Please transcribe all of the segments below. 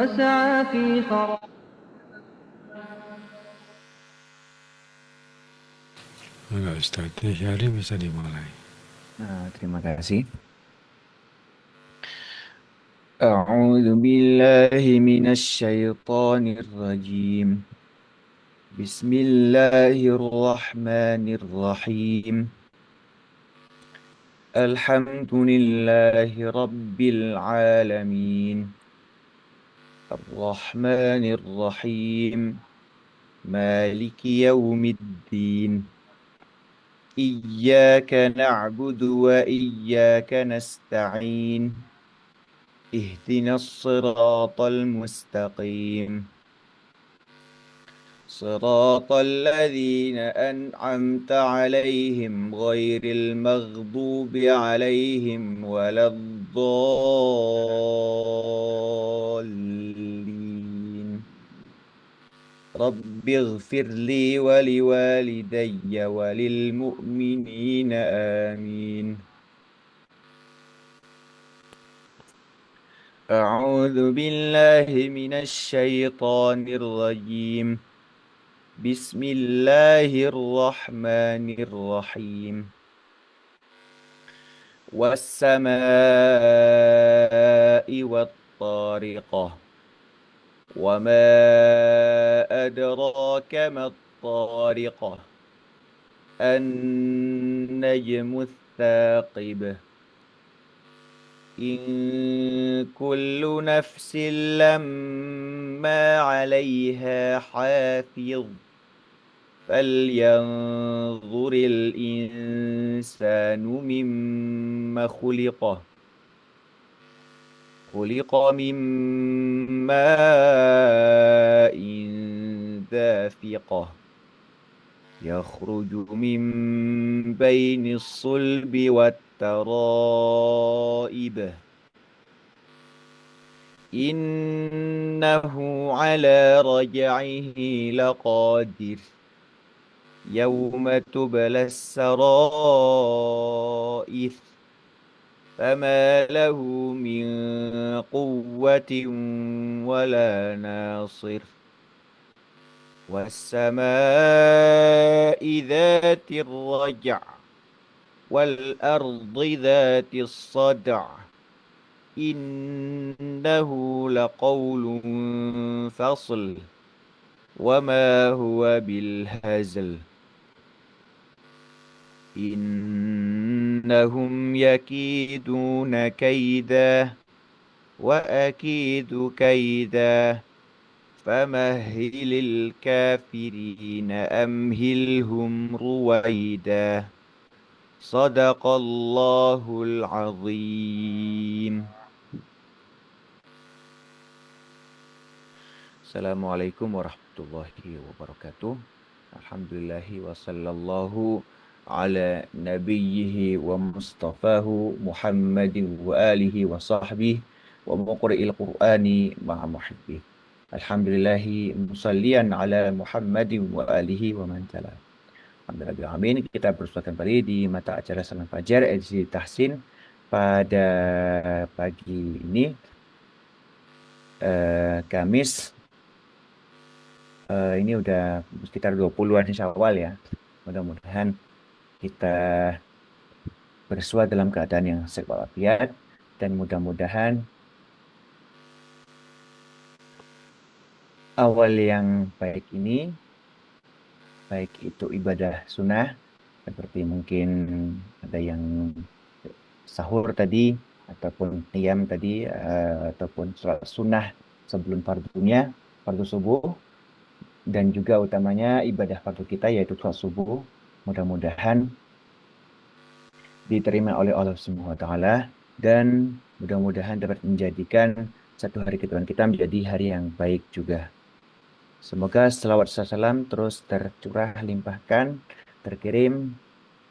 وسعى في خرابها. Enggak, Ustaz. Syahri bisa dimulai. Terima kasih. A'udzu billahi minasy syaithanir rajim. Bismillahirrahmanirrahim. Alhamdulillahi rabbil alamin. Arrahmanir rahim. Maliki yaumiddin. Iyyaka na'budu wa iyyaka nasta'in. اهدنا الصراط المستقيم صراط الذين أنعمت عليهم غير المغضوب عليهم ولا الضالين رب اغفر لي ولوالدي وللمؤمنين آمين أعوذ بالله من الشيطان الرجيم بسم الله الرحمن الرحيم والسماء والطارقة وما أدراك ما الطارقة النجم الثاقب إن كل نفس لما عليها حافظ فلينظر الإنسان مما خلقه خلق من ماء دافقه يخرج من بين الصلب والترائب إنه على رجعه لقادر يوم تبلى السرائر فما له من قوة ولا ناصر والسماء ذات الرجع والأرض ذات الصدع إنه لقول فصل وما هو بالهزل إنهم يكيدون كيدا وأكيد كيدا فمهل الكافرين أمهلهم رويدا صدق الله العظيم. Assalamualaikum warahmatullahi wabarakatuh. Alhamdulillahi wa sallallahu ala nabiyhi wa mustafahu Muhammadin wa alihi wa sahbihi wa muqri'il qur'ani ma'a muhibbi. Alhamdulillahi musallian ala Muhammadin wa alihi wa man tala. Alhamdulillah, amin. Kita bersua kembali di mata acara Salam Fajar edisi Tahsin pada pagi ini, Kamis. Ini udah sekitar 20-an Syawal ya. Mudah-mudahan kita bersua dalam keadaan yang sehat walafiat dan mudah-mudahan awal yang baik ini, baik itu ibadah sunnah seperti mungkin ada yang sahur tadi ataupun qiyam tadi ataupun sholat sunnah sebelum fardunya, fardu subuh, dan juga utamanya ibadah fardu kita yaitu sholat subuh, mudah-mudahan diterima oleh Allah Subhanahu wa taala dan mudah-mudahan dapat menjadikan satu hari ke depan kita menjadi hari yang baik juga. Semoga selawat salam terus tercurah limpahkan, terkirim,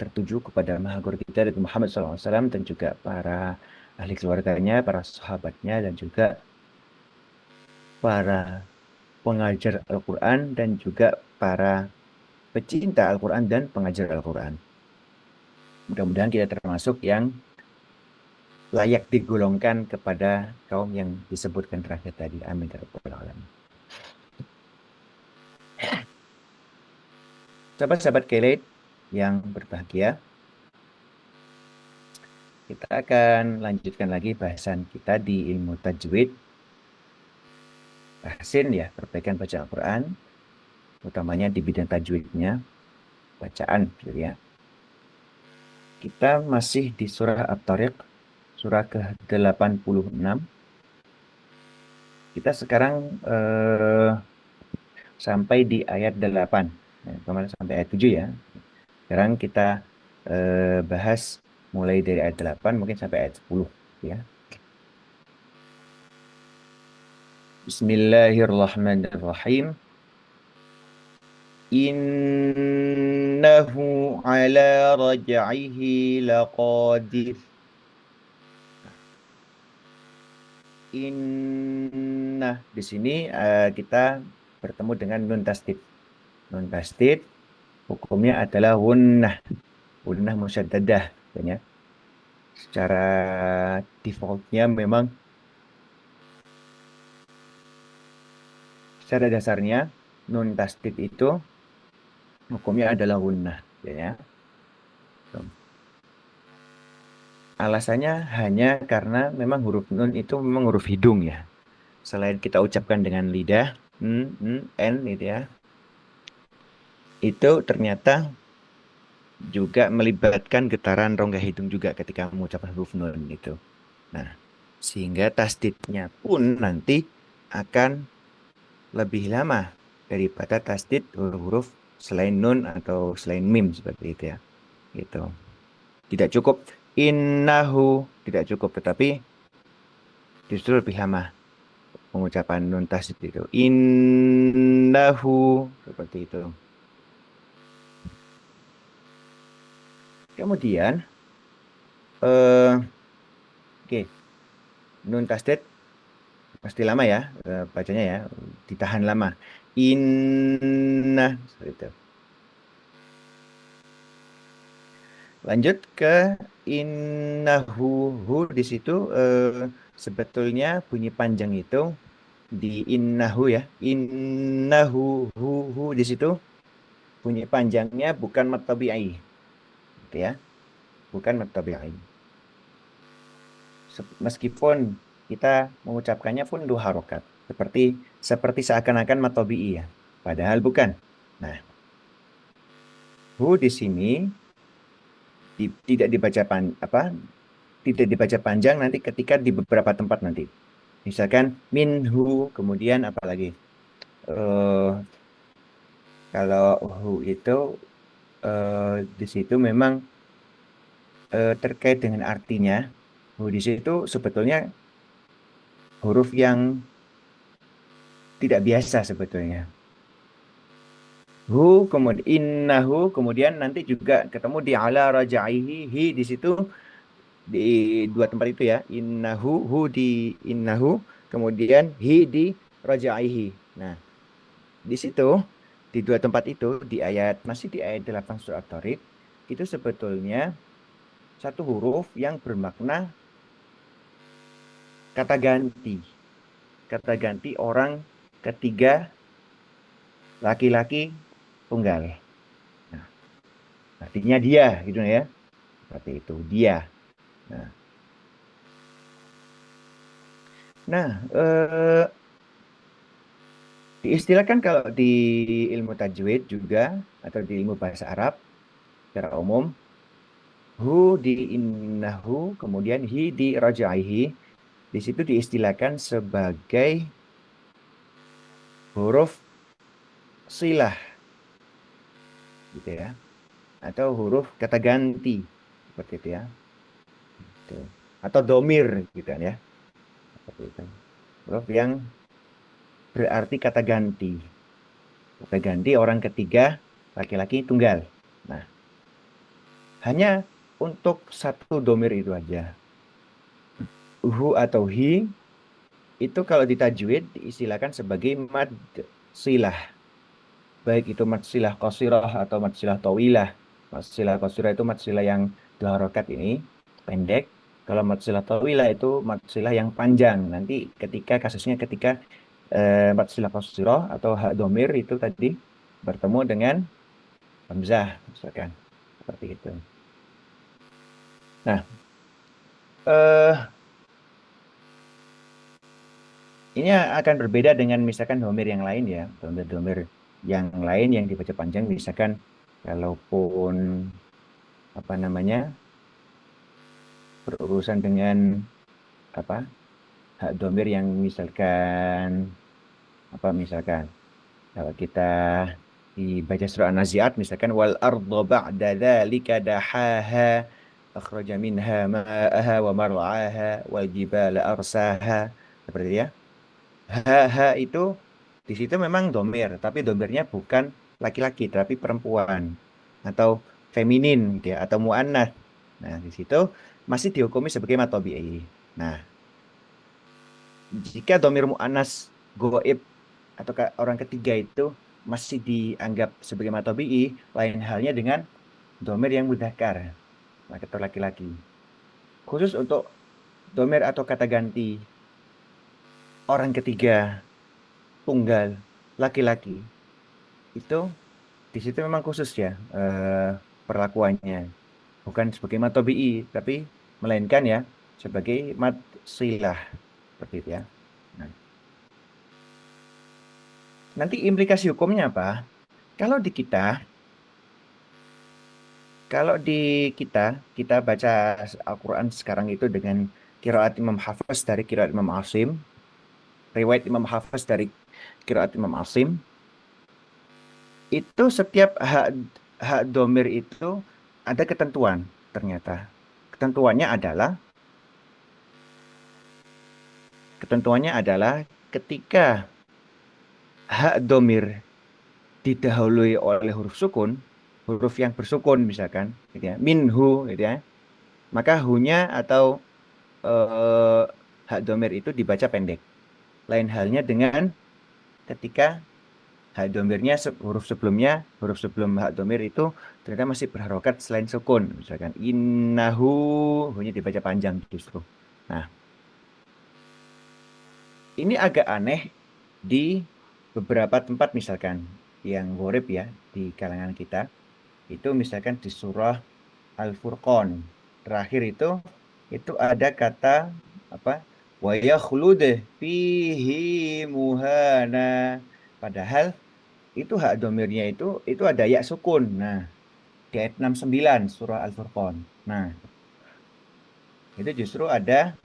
tertuju kepada Maha Guru kita Nabi Muhammad SAW dan juga para ahli keluarganya, para sahabatnya dan juga para pengajar Al-Quran dan juga para pecinta Al-Quran dan pengajar Al-Quran. Mudah-mudahan kita termasuk yang layak digolongkan kepada kaum yang disebutkan terakhir tadi. Amin ya rabbal alamin. Sahabat-sahabat Khalid yang berbahagia, kita akan lanjutkan lagi bahasan kita di ilmu tajwid, tahsin ya, perbaikan bacaan Al-Quran, utamanya di bidang tajwidnya, bacaan gitu ya. Kita masih di surah At-Tariq, surah ke-86. Kita sekarang sampai di ayat 8. Nah, kemarin sampai ayat 7 ya. Sekarang kita bahas mulai dari ayat 8 mungkin sampai ayat 10 ya. Bismillahirrahmanirrahim. Innahu ala raj'ihi laqadir. Inna di sini kita bertemu dengan nun tasdid. Nun tasdid hukumnya adalah gunnah. Gunnah musyaddadah ya. Secara defaultnya memang secara dasarnya nun tasdid itu hukumnya adalah gunnah ya. Alasannya hanya karena memang huruf nun itu memang huruf hidung ya. Selain kita ucapkan dengan lidah, n gitu ya. Itu ternyata juga melibatkan getaran rongga hidung juga ketika mengucapkan huruf nun itu. Nah, sehingga tasdidnya pun nanti akan lebih lama daripada tasdid huruf-huruf selain nun atau selain mim seperti itu ya. Gitu. Tidak cukup innahu, tidak cukup, tetapi justru lebih lama pengucapan nun tasdid itu. Innahu seperti itu. Kemudian oke, nun tasdid pasti lama ya bacanya ya, ditahan lama. Inna seperti itu. Lanjut ke innahu. Hu di situ sebetulnya bunyi panjang itu di innahu ya. Innahu hu di situ bunyi panjangnya bukan mad tabi'i. Gitu ya. Bukan mad tabi'i. Meskipun kita mengucapkannya pun dua harokat. Seperti seakan-akan mad tabi'i ya. Padahal bukan. Nah, hu di sini tidak dibaca tidak dibaca panjang nanti ketika di beberapa tempat nanti. Misalkan minhu, kemudian apalagi kalau hu itu di situ memang terkait dengan artinya. Hu di situ sebetulnya huruf yang tidak biasa sebetulnya. Hu kemudian innahu, kemudian nanti juga ketemu di ala rajaihi, hi di situ di dua tempat itu ya. Innahu, hu di innahu, kemudian hi di rajaihi. Nah, di situ di dua tempat itu masih di ayat 8 surat Tariq itu sebetulnya satu huruf yang bermakna kata ganti. Kata ganti orang ketiga laki-laki tunggal. Nah, artinya dia gitu ya. Seperti itu, dia. Nah, diistilahkan kalau di ilmu tajwid juga atau di ilmu bahasa Arab secara umum, hu di innahu, kemudian hi di rajaihi, di situ diistilahkan sebagai huruf silah, gitu ya, atau huruf kata ganti, seperti itu ya, gitu. Atau domir, gitu kan ya, seperti itu. Huruf yang berarti kata ganti. Kata ganti orang ketiga laki-laki tunggal. Nah, hanya untuk satu domir itu aja. Hu atau hi itu kalau ditajwid diistilahkan sebagai mad silah. Baik itu mad silah qasirah atau mad silah tawilah. Mad silah qasirah itu mad silah yang dua harokat ini pendek. Kalau mad silah tawilah itu mad silah yang panjang. Nanti ketika mad silah qasirah atau hak domir itu tadi bertemu dengan hamzah misalkan seperti itu. Nah, eh ini akan berbeda dengan misalkan domir yang lain ya, domir-domir yang lain yang dibaca panjang misalkan kalaupun apa namanya berurusan dengan apa hak domir yang misalkan kalau kita dibaca surah An-Nazi'at misalkan wal arda ba'da dzalika dahaha akhraja minha ma'aha wa mar'aha wal jibala arsaha seperti itu ya. Ha itu di situ memang domir, tapi domirnya bukan laki-laki, tapi perempuan atau feminin gitu ya, atau muannats. Nah, di situ masih dihukumi sebagai matobi'i. Nah, jika domir muannas goib atau orang ketiga itu masih dianggap sebagai matobi'i, lain halnya dengan domir yang mudzakkar atau laki-laki. Khusus untuk domir atau kata ganti orang ketiga tunggal laki-laki itu di situ memang khusus ya perlakuannya bukan sebagai matobi'i tapi melainkan ya sebagai mat silah seperti itu ya. Nah, nanti implikasi hukumnya apa? Kalau di kita, kalau di kita kita baca Al-Quran sekarang itu dengan qiraat Imam Hafiz dari qiraat Imam Asim, riwayat Imam Hafiz dari qiraat Imam Asim, itu setiap hak domir itu ada ketentuan ternyata. Ketentuannya adalah ketentuannya adalah ketika hak domir didahului oleh huruf sukun, huruf yang bersukun misalkan, gitu ya, minhu, gitu ya, maka hunya atau eh, hak domir itu dibaca pendek. Lain halnya dengan ketika hak domirnya huruf sebelumnya, huruf sebelum hak domir itu ternyata masih berharokat selain sukun, misalkan innahu, hunya dibaca panjang justru. Nah, ini agak aneh di beberapa tempat misalkan yang gharib ya di kalangan kita itu misalkan di surah Al-Furqan terakhir itu ada kata apa wa yakhlud fihi muhana padahal itu hak domirnya itu ada ya sukun. Nah, di ayat 69 surah Al-Furqan. Nah, itu justru ada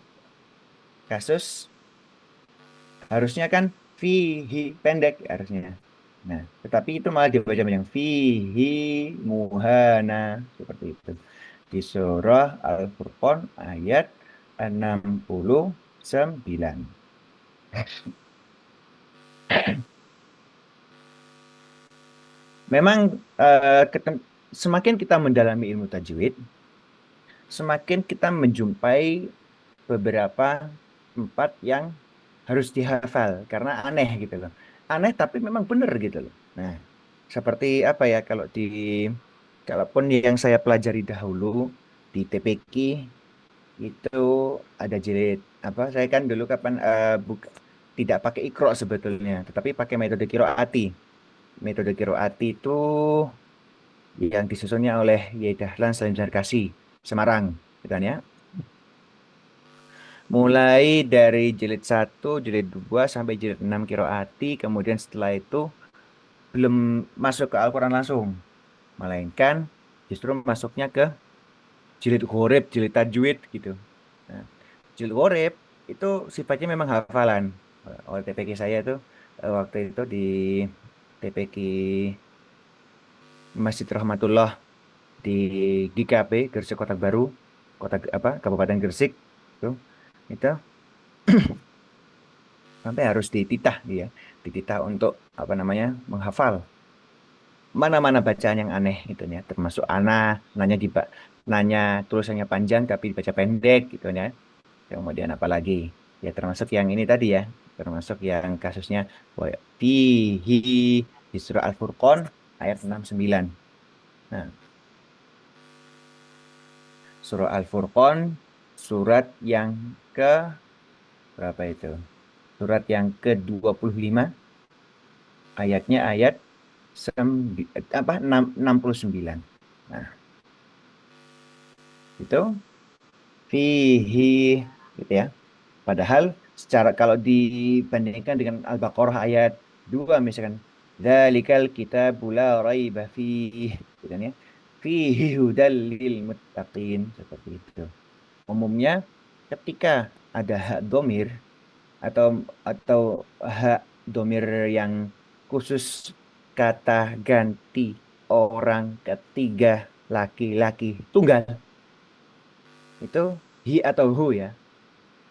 kasus harusnya kan fihi pendek harusnya. Nah, tetapi itu malah dibaca yang fihi muhana seperti itu. Di surah Al-Furqan ayat 69. Memang semakin kita mendalami ilmu tajwid, semakin kita menjumpai beberapa tempat yang harus dihafal karena aneh gitu loh. Aneh tapi memang benar gitu loh. Nah, seperti apa ya kalaupun yang saya pelajari dahulu di TPQ itu ada jilid apa saya kan dulu kapan tidak pakai ikro sebetulnya tetapi pakai metode kiroati. Metode kiroati itu yang disusunnya oleh Yai Dahlan Salim Sarkasi Semarang gitu kan ya. Mulai dari jilid 1, jilid 2 sampai jilid 6 kiroati, kemudian setelah itu belum masuk ke Al-Quran langsung, melainkan justru masuknya ke jilid ghorib, jilid tajwid gitu. Nah, jilid ghorib itu sifatnya memang hafalan. Oleh TPQ saya tuh waktu itu di TPQ Masjid Rahmatullah di GKP, Gresik Kota Baru, kota apa Kabupaten Gresik tuh itu sampai harus dititah dia dititah untuk apa namanya menghafal mana-mana bacaan yang aneh gitu ya termasuk nanya nanya tulisannya panjang tapi dibaca pendek gitu ya kemudian apalagi ya termasuk yang ini tadi ya termasuk yang kasusnya wa fihi di surah Al-Furqan ayat 69. Nah, surah Al-Furqan surat yang ke berapa itu? Surat yang ke-25, ayatnya ayat 69. Nah, itu fihi gitu ya. Padahal secara kalau dibandingkan dengan Al-Baqarah ayat 2 misalkan dzalikal kitabu la raiba fihi gitu kan ya. Fihi hudal lil muttaqin seperti itu. Umumnya ketika ada hak domir atau atau hak domir yang khusus kata ganti orang ketiga laki-laki tunggal itu hi atau hu ya.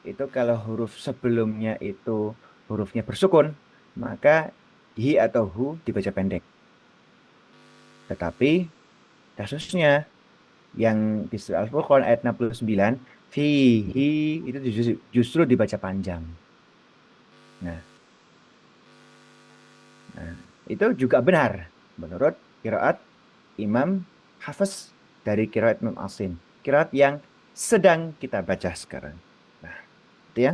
Itu kalau huruf sebelumnya itu hurufnya bersukun, maka hi atau hu dibaca pendek. Tetapi kasusnya yang di surah Al-Furqan ayat 69, fihi itu justru dibaca panjang. Nah, nah, itu juga benar menurut kiraat Imam Hafiz dari kiraat Imam Asim. Kiraat yang sedang kita baca sekarang. Nah, itu ya.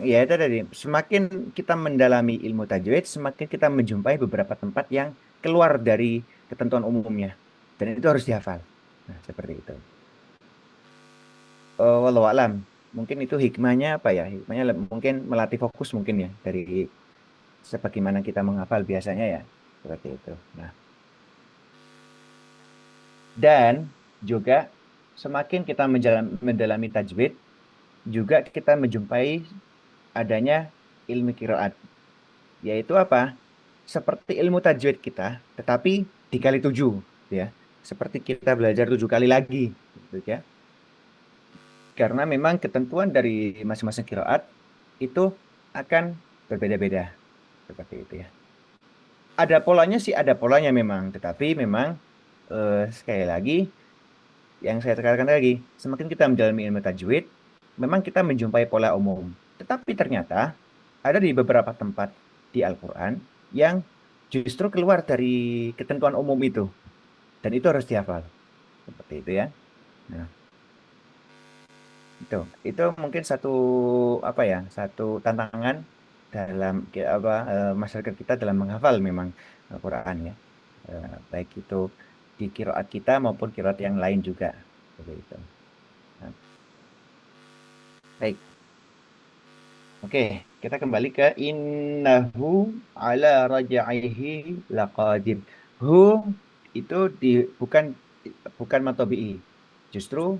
Ya itu tadi, semakin kita mendalami ilmu tajwid, semakin kita menjumpai beberapa tempat yang keluar dari ketentuan umumnya. Dan itu harus dihafal. Nah, seperti itu. Wallahu alam. Mungkin itu hikmahnya apa ya? Hikmahnya mungkin melatih fokus mungkin ya dari sebagaimana kita menghafal biasanya ya. Seperti itu. Nah, dan juga semakin kita mendalami tajwid, juga kita menjumpai adanya ilmu qiraat. Yaitu apa? Seperti ilmu tajwid kita, tetapi dikali 7, ya. Seperti kita belajar 7 kali lagi, gitu ya. Karena memang ketentuan dari masing-masing qiraat itu akan berbeda-beda, seperti itu ya. Ada polanya sih, ada polanya memang, tetapi memang sekali lagi yang saya tekankan lagi, semakin kita mendalami ilmu tajwid, memang kita menjumpai pola umum. Tetapi ternyata ada di beberapa tempat di Al-Quran yang justru keluar dari ketentuan umum itu. Dan itu harus dihafal. Seperti itu ya. Nah, itu mungkin satu apa ya, satu tantangan dalam masyarakat kita dalam menghafal memang Al-Quran ya. Baik itu di kiroat kita maupun kiroat yang lain juga. Seperti itu. Nah, baik. Oke, kita kembali ke innahu ala raj'ihi laqadir. Hu itu bukan bukan mat tabi'i. Justru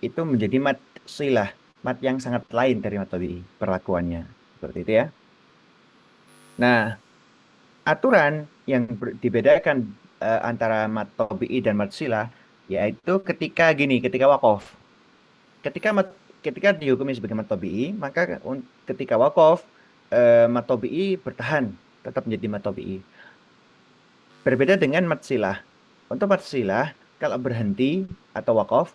itu menjadi mat silah, mat yang sangat lain dari mat tabi'i perlakuannya. Seperti itu ya. Nah, aturan yang dibedakan antara mat tabi'i dan mat silah yaitu ketika gini, ketika waqaf. Ketika ketika dihukumi sebagai mat tabi'i, maka ketika waqaf mat tabi'i bertahan tetap menjadi mat tabi'i. Berbeda dengan mat silah. Untuk mat silah kalau berhenti atau waqaf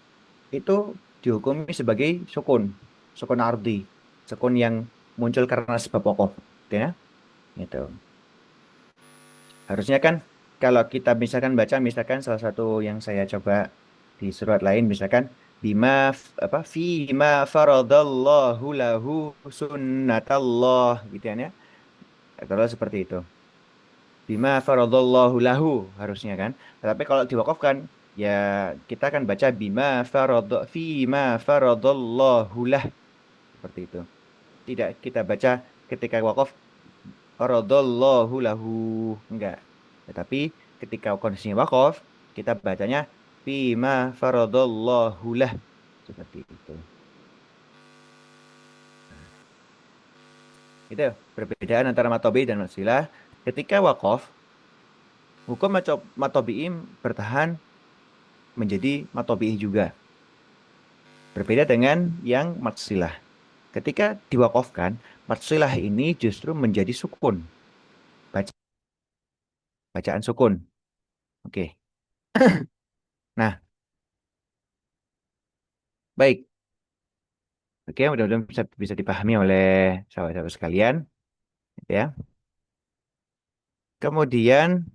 itu dihukumi sebagai sukun, sukun ardi, sukun yang muncul karena sebab waqaf, ya. Itu. Harusnya kan kalau kita misalkan baca misalkan salah satu yang saya coba di surat lain misalkan apa ma faradallahu lahu sunnatallah gitu ya. Kalau seperti itu. Bima faradallahu lahu harusnya kan. Tetapi kalau diwakafkan ya kita akan baca ma faradallahu lah seperti itu. Tidak kita baca ketika wakaf faradallahu lahu enggak. Tetapi ketika kondisinya wakaf kita bacanya bima faradallahu lah seperti itu. Itu perbedaan antara matobi dan masilah. Ketika wakaf hukum matobi'im bertahan menjadi matobi'i juga. Berbeda dengan yang matsilah. Ketika diwakafkan, matsilah ini justru menjadi sukun. Bacaan sukun. Oke. Nah, baik. Oke, mudah-mudahan bisa dipahami oleh sahabat-sahabat sekalian. Ya. Kemudian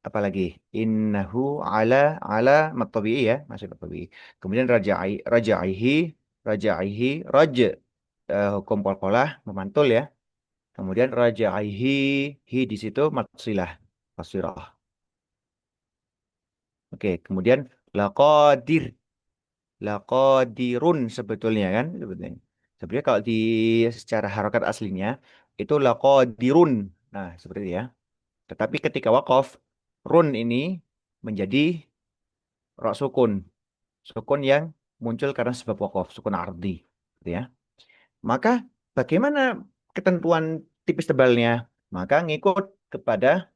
apalagi innahu ala mat tabi'i ya, masih mat tabi'i. Kemudian rajaihi rajaihi hukum qalqalah memantul ya. Kemudian rajaihi di situ mat silah qasirah. Oke, kemudian laqadir laqadirun sebetulnya kan sebetulnya. Sebenarnya kalau di secara harokat aslinya itu laqadirun. Nah, seperti itu ya. Tetapi ketika wakaf run ini menjadi ro sukun. Sukun yang muncul karena sebab wakaf, sukun ardi, gitu ya. Maka bagaimana ketentuan tipis tebalnya? Maka ngikut kepada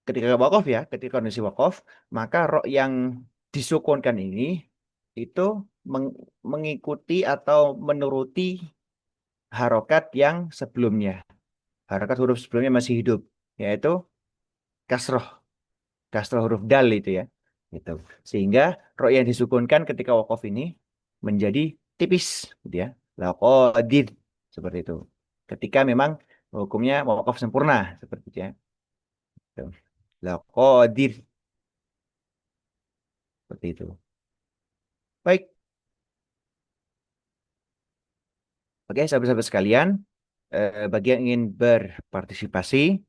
ketika wakaf ya, ketika kondisi wakaf, maka ro yang disukunkan ini itu mengikuti atau menuruti harokat yang sebelumnya. Harokat huruf sebelumnya masih hidup, yaitu kasroh, kasroh huruf dal itu ya. Gitu. Sehingga ro yang disukunkan ketika wakaf ini menjadi tipis, gitu ya. Laqadid seperti itu. Ketika memang hukumnya wakaf sempurna seperti itu ya. Gitu. Laqadir seperti itu. Baik, oke sahabat-sahabat sekalian, bagi yang ingin berpartisipasi,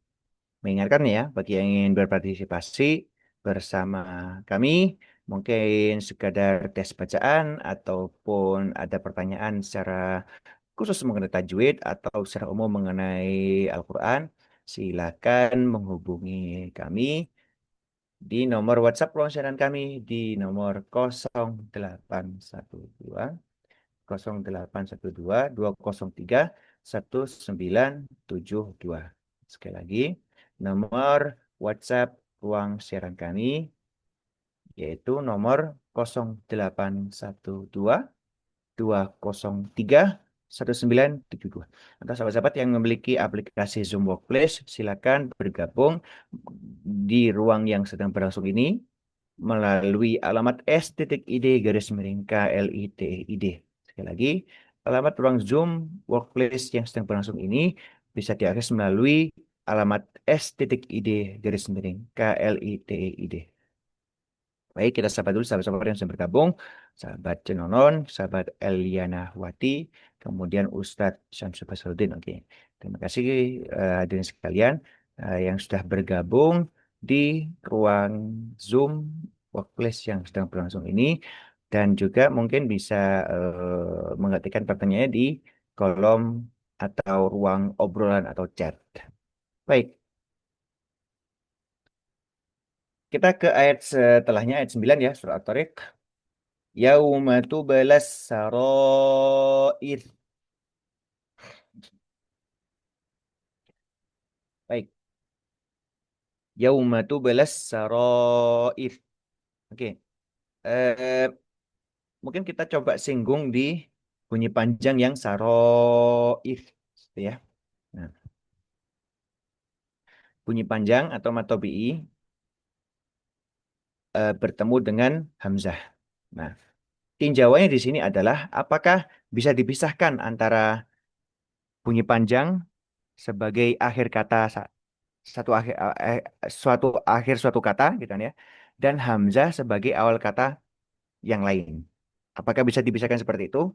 mengingatkan ya, bagi yang ingin berpartisipasi bersama kami, mungkin sekadar tes bacaan ataupun ada pertanyaan secara khusus mengenai tajwid atau secara umum mengenai Al-Quran, silakan menghubungi kami di nomor WhatsApp ruang siaran kami di nomor 0812 0812 203 1972. Sekali lagi, nomor WhatsApp ruang siaran kami yaitu nomor 0812 203 1972. Untuk sahabat-sahabat yang memiliki aplikasi Zoom Workplace, silakan bergabung di ruang yang sedang berlangsung ini melalui alamat s.id garis miring KLITID. Sekali lagi, alamat ruang Zoom Workplace yang sedang berlangsung ini bisa diakses melalui alamat s.id garis miring KLITID. Baik, kita sapa dulu sahabat-sahabat yang sudah bergabung. Sahabat Cenonon, sahabat Eliana Wati, kemudian Ustadz Syamsul Basrudin. Oke, terima kasih hadirin sekalian yang sudah bergabung di ruang Zoom Workplace yang sedang berlangsung ini. Dan juga mungkin bisa mengetikkan pertanyaannya di kolom atau ruang obrolan atau chat. Baik, kita ke ayat setelahnya, ayat 9 ya, surat At-Tariq. Yauma tubalas sarair. Baik. Yauma tubalas sarair. Oke. Eh, mungkin kita coba singgung di bunyi panjang yang sarair. Gitu ya. Nah, bunyi panjang atau matobi'i bertemu dengan hamzah. Nah, tinjauannya di sini adalah apakah bisa dipisahkan antara bunyi panjang sebagai akhir kata satu akhir suatu akhir suatu kata gitu kan ya dan hamzah sebagai awal kata yang lain. Apakah bisa dipisahkan seperti itu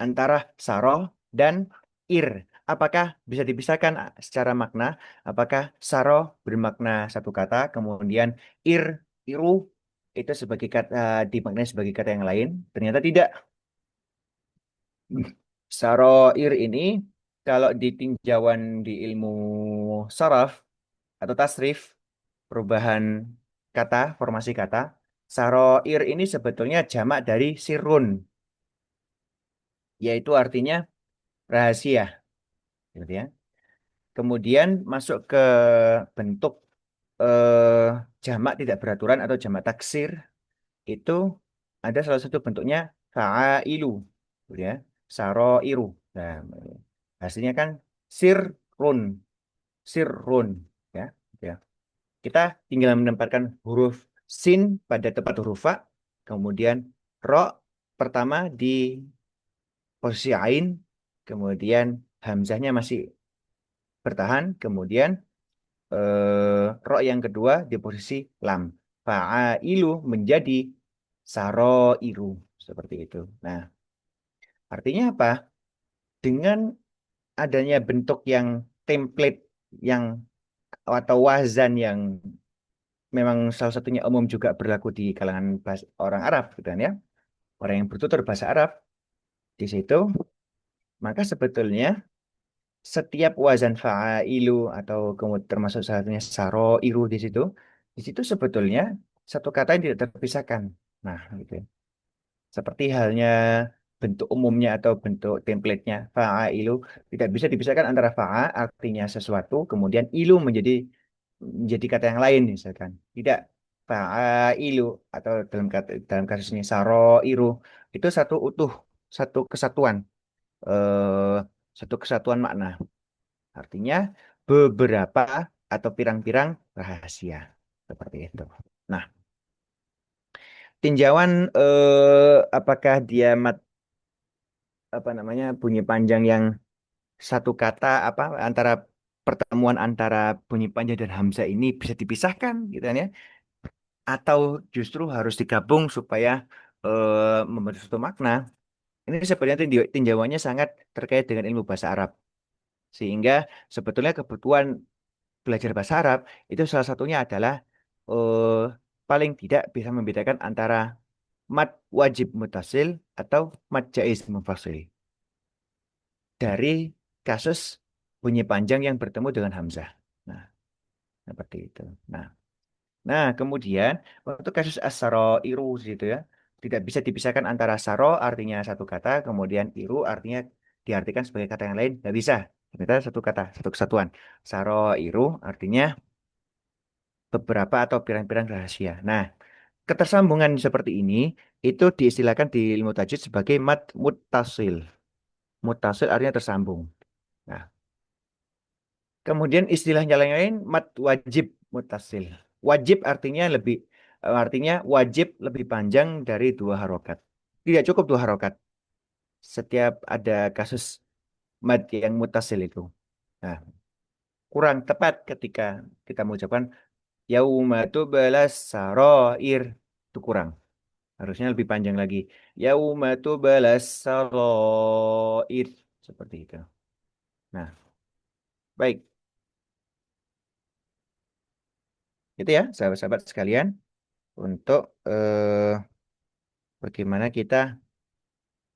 antara saroh dan ir? Apakah bisa dipisahkan secara makna? Apakah saroh bermakna satu kata, kemudian ir iru itu sebagai kata dimaknai sebagai kata yang lain? Ternyata tidak. Saroir ini kalau di tinjauan di ilmu saraf atau tasrif, perubahan kata, formasi kata, saroir ini sebetulnya jamak dari sirun, yaitu artinya rahasia, gitu ya. Kemudian masuk ke bentuk eh, jamak tidak beraturan atau jamak taksir, itu ada salah satu bentuknya fa'ailu, gitu ya, saroiru. Nah, hasilnya kan sirrun, sirrun, ya. Ya. Kita tinggal menempatkan huruf sin pada tempat huruf fa, kemudian ro pertama di posisi ain, kemudian hamzahnya masih bertahan, kemudian ro yang kedua di posisi lam. Fa'ailu menjadi saroiru. Seperti itu. Nah, artinya apa? Dengan adanya bentuk yang template yang atau wazan yang memang salah satunya umum juga berlaku di kalangan orang Arab gitu kan ya. Orang yang bertutur bahasa Arab di situ, maka sebetulnya setiap wazan fa'ilu atau kemudian termasuk salah satunya saroiru di situ sebetulnya satu kata yang tidak terpisahkan. Nah, gitu ya. Seperti halnya bentuk umumnya atau bentuk template-nya fa'ilu tidak bisa dipisahkan antara artinya sesuatu, kemudian ilu menjadi kata yang lain misalkan. Tidak fa'ilu atau dalam kasus ini saroiru itu satu utuh, satu kesatuan, eh, satu kesatuan makna. Artinya beberapa atau pirang-pirang rahasia seperti itu. Nah, tinjauan apakah dia apa namanya bunyi panjang yang satu kata apa antara pertemuan antara bunyi panjang dan hamzah ini bisa dipisahkan gitu kan ya, atau justru harus digabung supaya membentuk satu makna. Ini sebenarnya tinjauannya sangat terkait dengan ilmu bahasa Arab. Sehingga sebetulnya kebutuhan belajar bahasa Arab itu salah satunya adalah eh, paling tidak bisa membedakan antara mad wajib mutasil atau mad jaiz munfasil dari kasus bunyi panjang yang bertemu dengan hamzah. Nah, seperti itu. Nah, kemudian untuk kasus iru itu ya, tidak bisa dipisahkan antara saro artinya satu kata, kemudian iru artinya diartikan sebagai kata yang lain, nggak bisa. Ternyata satu kata, satu kesatuan. Saro iru artinya beberapa atau pirang-pirang rahasia. Nah, ketersambungan seperti ini itu diistilahkan di ilmu tajwid sebagai mad muttasil. Muttasil artinya tersambung. Nah, kemudian istilahnya lain mad wajib muttasil. Wajib artinya wajib lebih panjang dari dua harokat. Tidak cukup dua harokat. Setiap ada kasus mad yang muttasil itu. Nah, kurang tepat ketika kita mengucapkan yauma tubalas saroir. Itu kurang. Harusnya lebih panjang lagi. Yauma tubalas saroir. Seperti itu. Nah, baik. Itu ya, sahabat-sahabat sekalian. Untuk bagaimana kita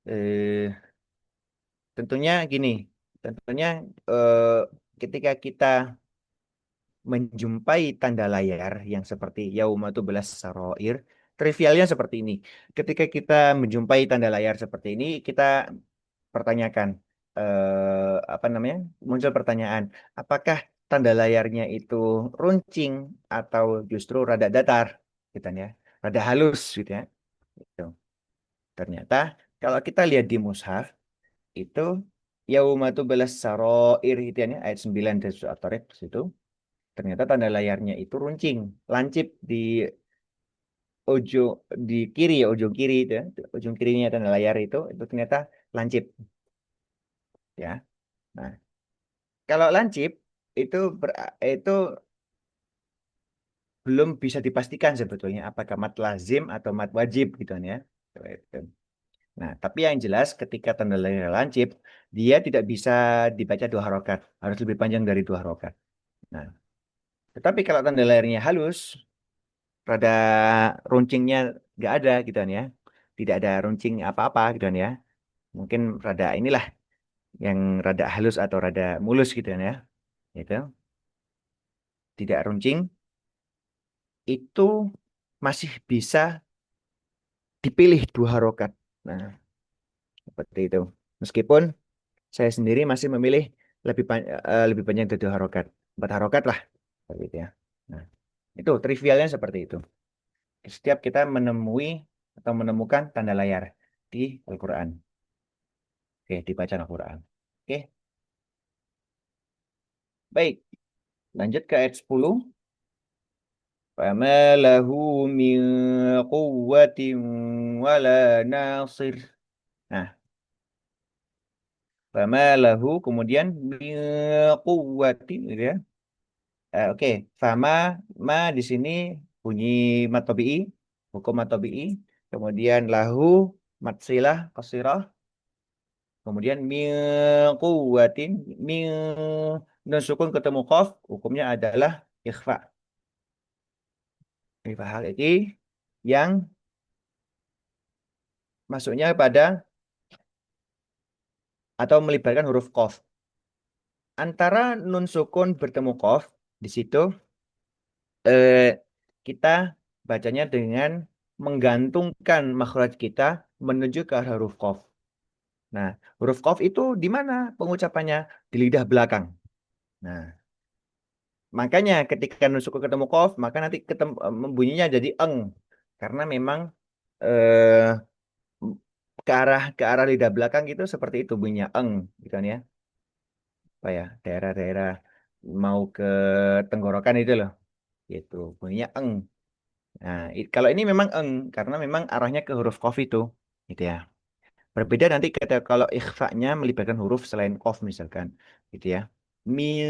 eh, tentunya gini. Tentunya eh, ketika kita menjumpai tanda layar yang seperti yauma tubalas saroir. Trivialnya seperti ini. Ketika kita menjumpai tanda layar seperti ini, kita pertanyakan apa namanya muncul pertanyaan apakah tanda layarnya itu runcing atau justru rada datar gitu kan ya rada halus gitu ya. Gitu. Ternyata kalau kita lihat di mushaf itu yaumatu belas saroir itu ya ayat 9 dari surat At-Tariq situ ternyata tanda layarnya itu runcing lancip di ujung di kiri ya ujung kiri itu ya ujung kirinya tanda layar itu ternyata lancip ya. Nah, kalau lancip itu itu belum bisa dipastikan sebetulnya apakah mat lazim atau mat wajib gitu kan ya. Gitu. Nah, tapi yang jelas ketika tanda lahir lancip, dia tidak bisa dibaca dua harokat, harus lebih panjang dari dua harokat. Nah, tetapi kalau tanda lahirnya halus, rada runcingnya nggak ada gitu kan ya, tidak ada runcing apa-apa gitu kan ya. Mungkin rada inilah yang rada halus atau rada mulus gitu kan ya. Itu tidak runcing itu masih bisa dipilih dua harokat. Nah, seperti itu. Meskipun saya sendiri masih memilih lebih banyak dari dua harokat. Empat harokat lah. Seperti itu ya. Nah, itu trivialnya seperti itu. Setiap kita menemui atau menemukan tanda layar di Al-Quran. Oke, di bacaan Al-Quran. Oke, baik. Lanjut ke ayat 10. فَمَا لَهُ مِنْ قُوَّةٍ وَلَا نَاصِرٍ. Nah, fama lahu kemudian min quwwatin gitu ya. Oke, fama ma di sini bunyi matobi'i, hukum matobi'i. Kemudian lahu matsilah qasirah. Kemudian min quwwatin min nun sukun ketemu qaf, hukumnya adalah ikhfa. Ikhfa hakiki yang masuknya pada atau melibatkan huruf qaf. Antara nun sukun bertemu qaf di situ eh, kita bacanya dengan menggantungkan makhraj kita menuju ke arah huruf qaf. Nah, huruf qaf itu di mana pengucapannya? Di lidah belakang. Nah, makanya ketika nun sukun ketemu qaf, maka nanti ketemu, bunyinya jadi eng. Karena memang eh, ke arah lidah belakang gitu seperti itu bunyinya eng gitu kan ya. Apa ya? Daerah-daerah mau ke tenggorokan itu loh. Gitu. Bunyinya eng. Nah, kalau ini memang eng karena memang arahnya ke huruf qaf itu. Gitu ya. Berbeda nanti kalau ikhfa-nya melibatkan huruf selain qaf misalkan. Gitu ya. Min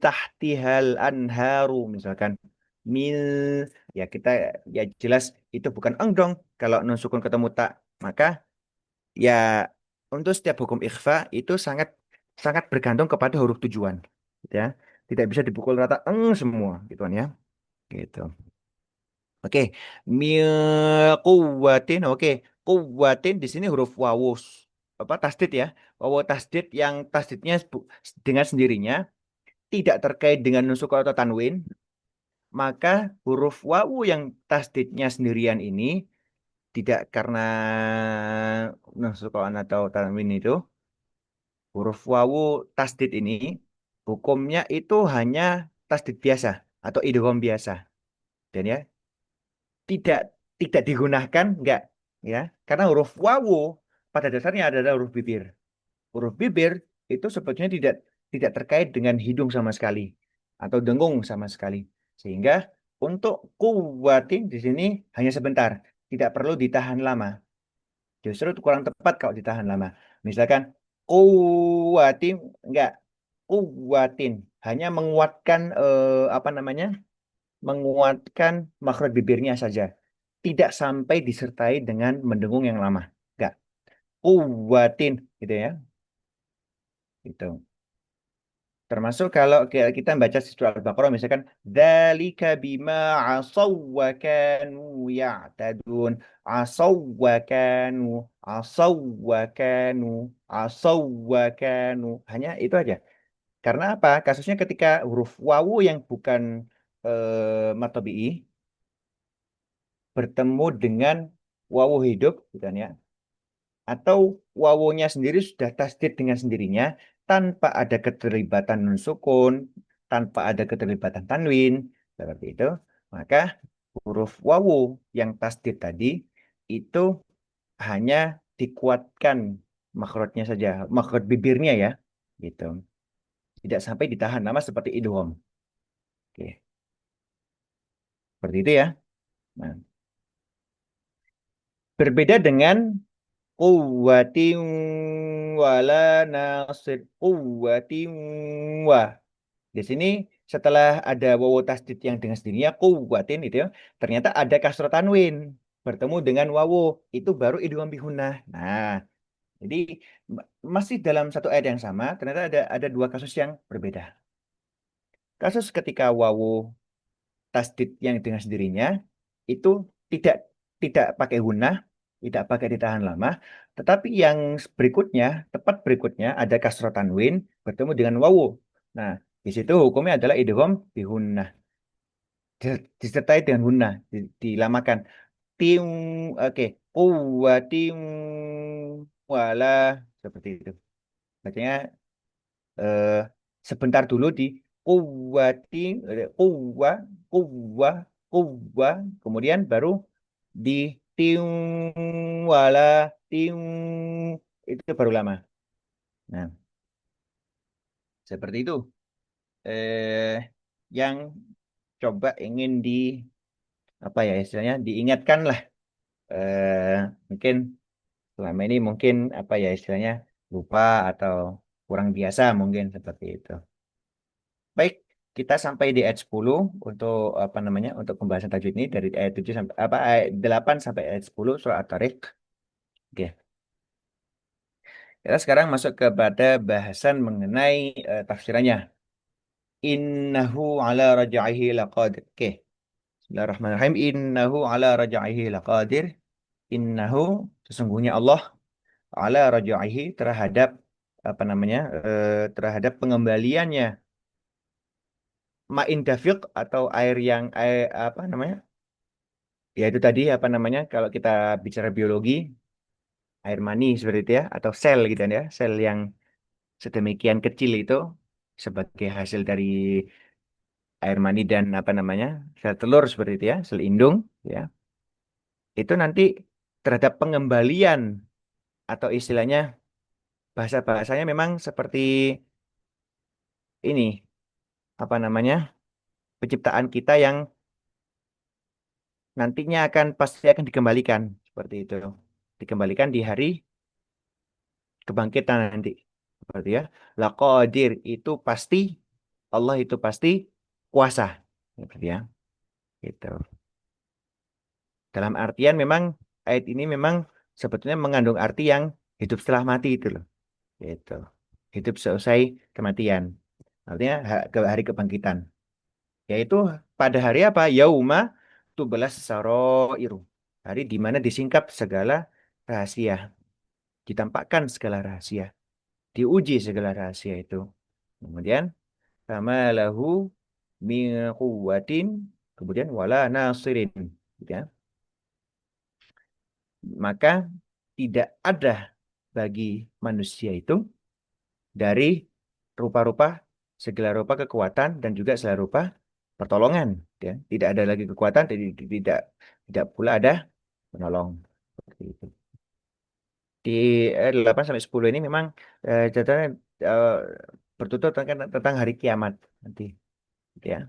tahtihal anharu misalkan. Min ya kita ya jelas itu bukan eng dong. Kalau nun sukun ketemu tak, maka ya untuk setiap hukum ikhfa itu sangat sangat bergantung kepada huruf tujuan. Gitu ya. Tidak bisa dipukul rata eng semua gitu kan ya. Gitu. Oke, mil kuwatin. Oke, kuwatin di sini huruf wawus apa tasdid ya, wawu tasdid yang tasdidnya dengan sendirinya tidak terkait dengan nusuk atau tanwin, maka huruf wawu yang tasdidnya sendirian ini tidak karena nusuk atau tanwin itu, huruf wawu tasdid ini hukumnya itu hanya tasdid biasa atau idgham biasa dan ya tidak tidak digunakan enggak ya karena huruf wawu pada dasarnya adalah huruf bibir. Huruf bibir itu sebetulnya tidak terkait dengan hidung sama sekali atau dengung sama sekali, sehingga untuk kuwatin di sini hanya sebentar, tidak perlu ditahan lama. Justru itu kurang tepat kalau ditahan lama. Misalkan kuwatin enggak, kuwatin hanya menguatkan apa namanya, menguatkan makhraj bibirnya saja. Tidak sampai disertai dengan mendengung yang lama. Enggak. Kuwatin gitu ya. Gitu. Termasuk kalau kita baca surah Al-Baqarah misalkan dzalika bima asaw wa kanu ya'tadun. Asaw wa kanu, asaw wa kanu, asaw wa kanu. Hanya itu aja. Karena apa? Kasusnya ketika huruf wawu yang bukan matobi'i bertemu dengan wawu hidup gitu kan ya, atau wawunya sendiri sudah tasdid dengan sendirinya tanpa ada keterlibatan nun sukun, tanpa ada keterlibatan tanwin seperti itu, maka huruf wawu yang tasdid tadi itu hanya dikuatkan makhrajnya saja, makhraj bibirnya ya, gitu. Tidak sampai ditahan lama seperti idgham. Oke, seperti itu ya. Nah, berbeda dengan quwwatin wala nasir quwwatin wa. Di sini setelah ada wawu tasdid yang dengan sendirinya quwwatin itu ya, ternyata ada kasroh tanwin bertemu dengan wawu itu baru idgham bihunah. Nah, jadi masih dalam satu ayat yang sama ternyata ada dua kasus yang berbeda. Kasus ketika wawu tasdid yang dengan sendirinya itu tidak tidak pakai hunah, tidak pakai ditahan lama, tetapi yang berikutnya, tepat berikutnya ada kasroh tanwin bertemu dengan wawu. Nah, di situ hukumnya adalah idgham bihunnah, disertai dengan hunnah, dilamakan. Tim, oke, kuwatim wala seperti itu. Bacanya eh, sebentar dulu di kuwati, kuwa, kuwa, kuwa, kemudian baru di tim wala tim itu baru lama. Nah, seperti itu. Eh, yang coba ingin di apa ya istilahnya diingatkan lah. Eh, mungkin selama ini mungkin apa ya istilahnya lupa atau kurang biasa mungkin seperti itu. Baik. kita sampai di ayat 10 untuk apa namanya? Untuk pembahasan tajwid ini dari ayat 7 sampai apa ayat 8 sampai ayat 10 surah At-Tariq. Oke. Kita sekarang masuk kepada bahasan mengenai tafsirannya. Innahu ala raj'ihi laqadir. Oke. Bismillahirrahmanirrahim. Innahu ala raj'ihi laqadir. Innahu sesungguhnya Allah ala raj'ihi terhadap apa namanya? Terhadap pengembaliannya ma'in dafiq atau air yang apa namanya? Ya itu tadi apa namanya? Kalau kita bicara biologi, air mani seperti itu ya atau sel gitu kan ya. Sel yang sedemikian kecil itu sebagai hasil dari air mani dan apa namanya? Sel telur seperti itu ya, sel indung ya. Itu nanti terhadap pengembalian atau istilahnya bahasa-bahasanya memang seperti ini apa namanya? Penciptaan kita yang nantinya akan pasti akan dikembalikan seperti itu. Dikembalikan di hari kebangkitan nanti. Seperti ya. Laqadir itu pasti Allah itu pasti kuasa. Seperti ya. Gitu. Dalam artian memang ayat ini memang sebetulnya mengandung arti yang hidup setelah mati itu loh. Gitu. Hidup seusai kematian. Artinya hari kebangkitan. Yaitu pada hari apa? Yauma tubelas saroiru. Hari di mana disingkap segala rahasia. Ditampakkan segala rahasia. Diuji segala rahasia itu. Kemudian sama lahu min quwwatin, kemudian wala nasirin, gitu ya. Maka tidak ada bagi manusia itu dari rupa-rupa segala rupa kekuatan dan juga segala rupa pertolongan, ya. Tidak ada lagi kekuatan, tidak tidak pula ada penolong. Seperti itu. Di 8 sampai 10 ini memang catatannya eh, bertutur tentang hari kiamat nanti, gitu ya.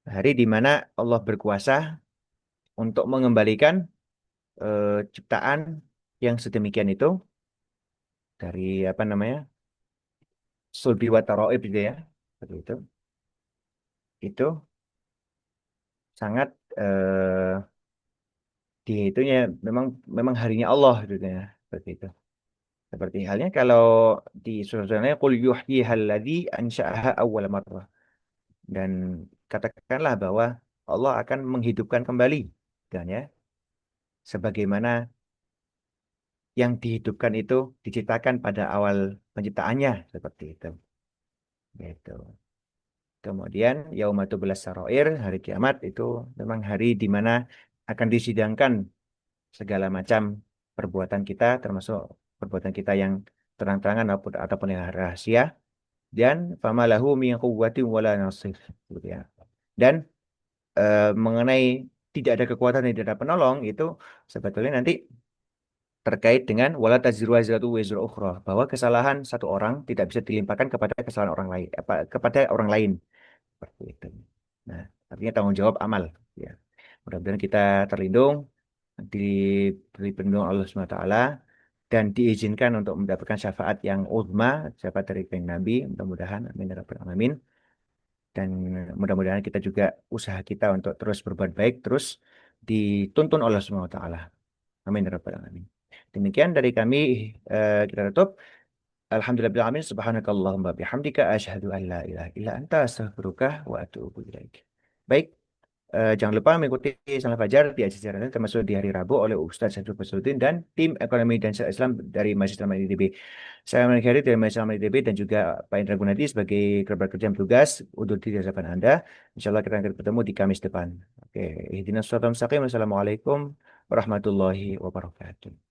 Hari di mana Allah berkuasa untuk mengembalikan ciptaan yang sedemikian itu dari apa namanya sulbi wa taraib gitu ya. Seperti itu sangat dihitungnya memang memang harinya Allah gitu ya. Seperti itu. Seperti halnya kalau di surah qul yuhyihal ladzi ansha'aha awwal marrah. Dan katakanlah bahwa Allah akan menghidupkan kembali dan ya sebagaimana yang dihidupkan itu diciptakan pada awal penciptaannya seperti itu. Gitu. Kemudian Yaumatublas Saroir, hari kiamat itu memang hari di mana akan disidangkan segala macam perbuatan kita, termasuk perbuatan kita yang terang-terangan ataupun yang rahasia. Dan famalahu min quwwatin wala nasir. Gitu ya. Dan mengenai tidak ada kekuatan dan tidak ada penolong itu sebetulnya nanti terkait dengan wala taziru wazratu wizra ukhra, bahwa kesalahan satu orang tidak bisa dilimpahkan kepada kesalahan orang lain kepada orang lain seperti itu. Nah, artinya tanggung jawab amal ya. Mudah-mudahan kita terlindung, diberi perlindungan Allah SWT dan diizinkan untuk mendapatkan syafaat yang uzma, syafaat dari kanjeng Nabi, mudah-mudahan amin ya rabbal alamin. Dan mudah-mudahan kita juga usaha kita untuk terus berbuat baik terus dituntun oleh SWT. Amin ya rabbal alamin. Demikian dari kami, kita tutup. Alhamdulillahirabbil alamin, subhanakallahumma bihamdika asyhadu an la ilaha illa anta astaghfiruka wa atubu ilaik. Baik, jangan lupa mengikuti Salam Fajar di acara termasuk di hari Rabu oleh Ustaz Syariful Fasluddin dan tim Ekonomi dan Syariah Islam dari Majelis Ulama ITB. Saya mengakhiri dari Majelis Ulama ITB dan juga Pak Indra Gunadi sebagai kerabat kerja tugas undur diri dari hadapan Anda. Insyaallah kita akan bertemu di Kamis depan. Oke, ihdinas shiratal mustaqim. Wassalamualaikum warahmatullahi wabarakatuh.